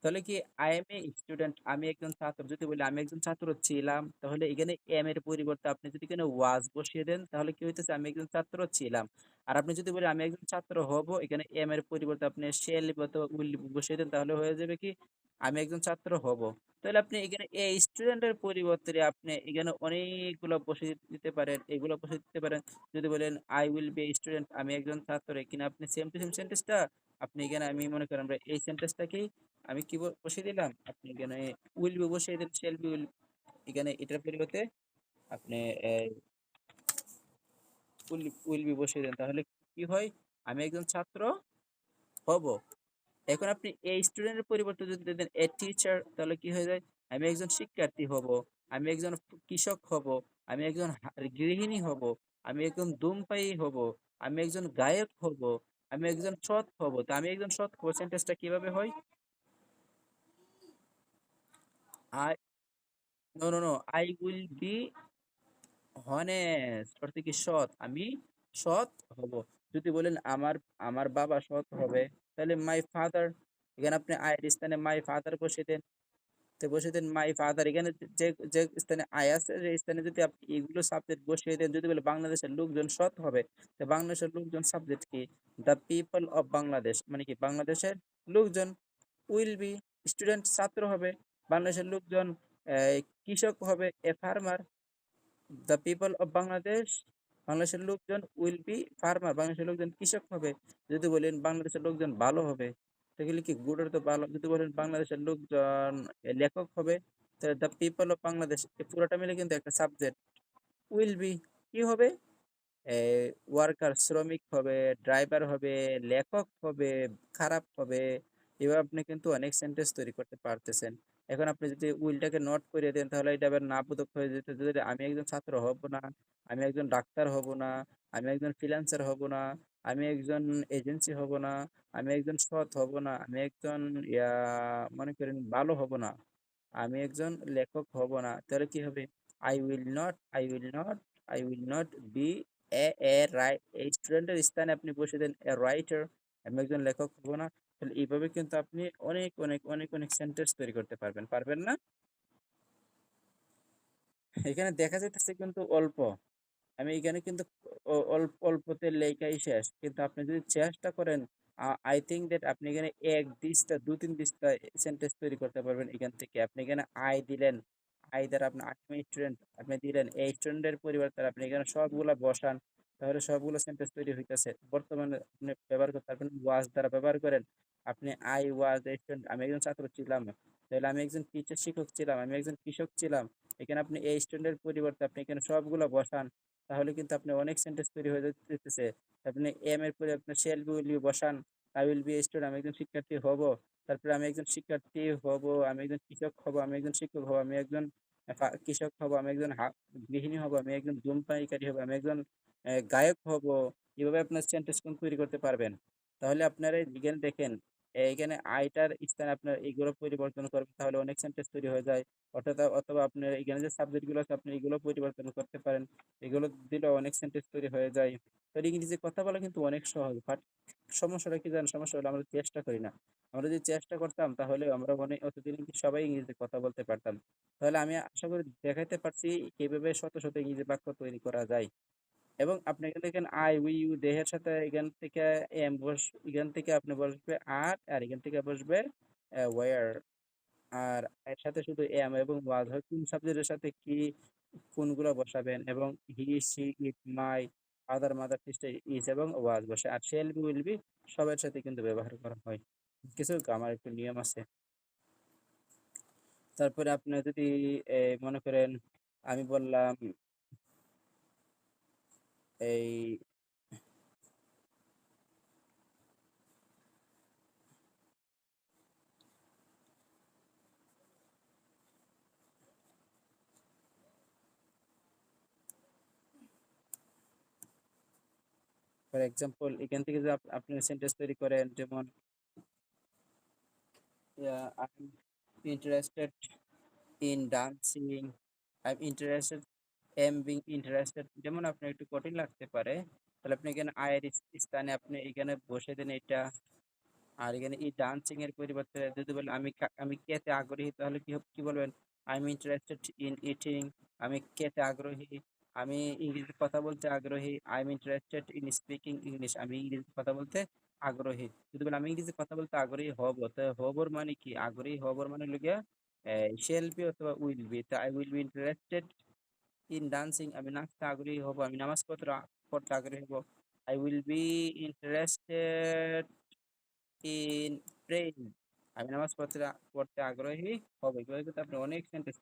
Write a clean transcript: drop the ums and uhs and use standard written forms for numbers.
তাহলে কি I M a student, আমি একজন ছাত্র যদি বলি আমি একজন ছাত্র ছিলাম, তাহলে এখানে এম এর পরিবর্তে আপনি যদি এখানে ওয়াজ বসিয়ে দেন তাহলে কি হইতেছে আমি একজন ছাত্র ছিলাম। আর আপনি যদি বলেন আমি একজন ছাত্র হব, এখানে এম এর পরিবর্তে আপনি শেল অথবা উইল বসিয়ে দেন তাহলে হয়ে যাবে কি আমি একজন ছাত্র হব। তাহলে আপনি এখানে এই স্টুডেন্টের পরিবর্তে আপনি এখানে অনেকগুলো বসিয়ে দিতে পারেন, এগুলো বসিয়ে দিতে পারেন। যদি বলেন আই উইল বি স্টুডেন্ট, আমি একজন ছাত্র, কিনা আপনি সেম টু সেম সেন্টেন্সটা আপনি এখানে আমি মনে করেন আমরা এই সেন্টেন্সটাকেই আমি কি বসিয়ে দিলাম, আপনি এখানে উইল বি বসিয়ে দিন, শেল বি উইল, এখানে এটার পরিবর্তে আপনি উইল বি বসিয়ে দেন তাহলে কি হয় আমি একজন ছাত্র হব। এখন আপনি এই স্টুডেন্টের পরিবর্তে যদি দেন এ টিচার তাহলে কি হয়ে যায় আমি একজন শিক্ষার্থী হব, আমি একজন কৃষক হব, আমি একজন গৃহিণী হব, আমি একজন ধূমপায়ী হব, আমি একজন গায়ক হব, আমি একজন সৎ হব। তো আমি একজন সৎ হব সেন্টেন্সটা কিভাবে হয়? I know no no I will be honest অর্থে কি সৎ, আমি সৎ হব। যদি বলেন আমার আমার বাবা সৎ হবে তাহলে মাই ফাদার, এখানে আপনি আয়ের স্থানে মাই ফাদার বসে দেন। তো বসে দেন মাই ফাদার, এখানে যে যে স্থানে আয় আছে সেই স্থানে যদি আপনি এগুলো সাবজেক্ট বসিয়ে দেন, যদি বলে বাংলাদেশের লোকজন সৎ হবে, তো বাংলাদেশের লোকজন সাবজেক্ট কি দ্য পিপল অফ বাংলাদেশ, মানে কি বাংলাদেশের লোকজন। উইল বি স্টুডেন্ট ছাত্র হবে, বাংলাদেশের লোকজন কৃষক হবে a farmer, the people of Bangladesh বাংলাদেশের লোকজন উইল বি ফার্মার, বাংলাদেশের লোকজন কৃষক হবে। যদি বলেন বাংলাদেশের লোকজন ভালো হবে সেগুলি কি গুড তো ভালো। যদি বলেন বাংলাদেশের লোকজন লেখক হবে, তাহলে দ্য পিপল অফ বাংলাদেশ এই পুরোটা মিলে কিন্তু একটা সাবজেক্ট। উইল বি কি হবে, ওয়ার্কার শ্রমিক হবে, ড্রাইভার হবে, লেখক হবে, খারাপ হবে। এভাবে আপনি কিন্তু অনেক সেন্টেন্স তৈরি করতে পারতেছেন। এখন আপনি যদি উইলটাকে নোট করে দেন তাহলে এটা আবার না বোধক হয়ে যেতে যদি আমি একজন ছাত্র হব না, আমি একজন ডাক্তার হব না, আমি একজন ফ্রিল্যান্সার হব না, আমি একজন এজেন্সি হব না, আমি একজন সৎ হব না, আমি একজন ইয়া মনে করেন ভালো হব না, আমি একজন লেখক হব না, তাহলে কি হবে I will not B A এ রাই এই স্টুডেন্টের স্থানে আপনি বসে দেন এ রাইটার, আমি একজন লেখক হব না। তাহলে এইভাবে কিন্তু আপনি অনেক অনেক অনেক অনেক সেন্টেন্স তৈরি করতে পারবেন, পারবেন না? এখানে দেখা যাইতেছে কিন্তু অল্প, আমি এখানে কিন্তু অল্প অল্পতে লেখাই শেষ, কিন্তু আপনি যদি চেষ্টা করেন আই থিঙ্ক দ্যাট আপনি এখানে এক দিশটা দু তিন দিশটা সেন্টেন্স তৈরি করতে পারবেন। এখান থেকে আপনি এখানে আই দিলেন, আই দ্বারা আপনি আমি স্টুডেন্ট আপনি দিলেন, এই স্টুডেন্টের পরিবর্তে আপনি এখানে সবগুলা বসান, তাহলে সবগুলো সেন্টেন্স তৈরি হইতেছে। বর্তমানে আপনি ব্যবহার করতে পারবেন ওয়াজ দ্বারা ব্যবহার করেন, আপনি আই ওয়াজ এ স্টুডেন্ট, আমি একজন ছাত্র ছিলাম, তাহলে আমি একজন টিচার শিক্ষক ছিলাম, আমি একজন কৃষক ছিলাম। এখানে আপনি এই স্টুডেন্টের পরিবর্তে আপনি এখানে সবগুলো বসান, তাহলে কিন্তু আপনি অনেক সেন্টেন্স তৈরি হয়ে যেতেছে। আপনি এম এর পরে আপনি শেল বি উইল বি বসান, আই উইল বি স্টুডেন্ট, আমি একজন শিক্ষার্থী হব, তারপরে আমি একজন শিক্ষার্থী হব, আমি একজন কৃষক হব, আমি একজন শিক্ষক হব, আমি একজন কৃষক হব, আমি একজন গৃহিণী হব, আমি একজন ধূমপায়ীকারী হব, আমি একজন গায়ক হব। এভাবে আপনার সেন্টেন্স তৈরি করতে পারবেন। তাহলে আপনারা এখানে দেখেন, এইখানে আইটার স্থানে আপনার এইগুলো পরিবর্তন করবেন তাহলে অনেক সেন্টেন্স তৈরি হয়ে যায়। অর্থাৎ অথবা আপনার এখানে যে সাবজেক্ট গুলো আছে আপনি এগুলো পরিবর্তন করতে পারেন, এগুলো দিলে অনেক সেন্টেন্স তৈরি হয়ে যায়। তো ইংরেজি কথা বলা কিন্তু অনেক সহজ, বাট সমস্যাটা কি জানেন, সমস্যা হলো আমরা চেষ্টা করি না। আমরা যদি চেষ্টা করতাম তাহলে আমরা অনেক অতদিন কিন্তু সবাই ইংরেজিতে কথা বলতে পারতাম। তাহলে আমি আশা করি দেখাইতে পারছি কিভাবে শত শত ইংরেজি বাক্য তৈরি করা যায়। এবং আপনি এখানে দেখেন আই উই ইউ দেহের সাথে এখান থেকে এখান থেকে আপনি বসবে আর এখান থেকে বসবে ওয়ার। আর এর সাথে শুধু এম এবং ওয়াজ হয় কোন সাবজেক্টের সাথে কি কোনগুলো বসাবেন, এবং he she it my father mother sister is এবং ওয়াজ বসে, আর শেল বি উইল বি সবার সাথে কিন্তু ব্যবহার করা হয়। কিছু আমার একটু নিয়ম আছে। তারপরে আপনি যদি মনে করেন আমি বললাম এই ফর এক্সাম্পল এখান থেকে যদি আপনি সেন্টেন্স তৈরি করেন, যেমন I am interested in dancing, I am interested am being interested, যেমন আপনার একটু কঠিন লাগতে পারে, তাহলে আপনি এখানে আয়ের স্থানে আপনি এখানে বসে দেন এটা আর এখানে এই ডান্সিং এর পরিবর্তে যদি বলেন আমি কেতে আগ্রহী, তাহলে কি বলবেন? I am interested in eating. আমি কেতে আগ্রহী, আমি ইংরেজিতে কথা বলতে আগ্রহী। I am interested in speaking English. আমি ইংরেজিতে কথা বলতে আগ্রহী। যদি বলেন আমি ইংরেজিতে কথা বলতে আগ্রহী হব, তো হবর মানে কি? আগ্রহী হবর মানে হলো গিয়া শেল বি অথবা উইল বি। তো I will B interested in dancing, আমি নাচতে আগ্রহী হব। আমি নামাজ পড়তে পড়তে আগ্রহী হব। I will B interested in praying, আমি নামাজ পড়তে পড়তে আগ্রহী হব। এভাবে কিন্তু আপনি অনেক সেন্টেন্স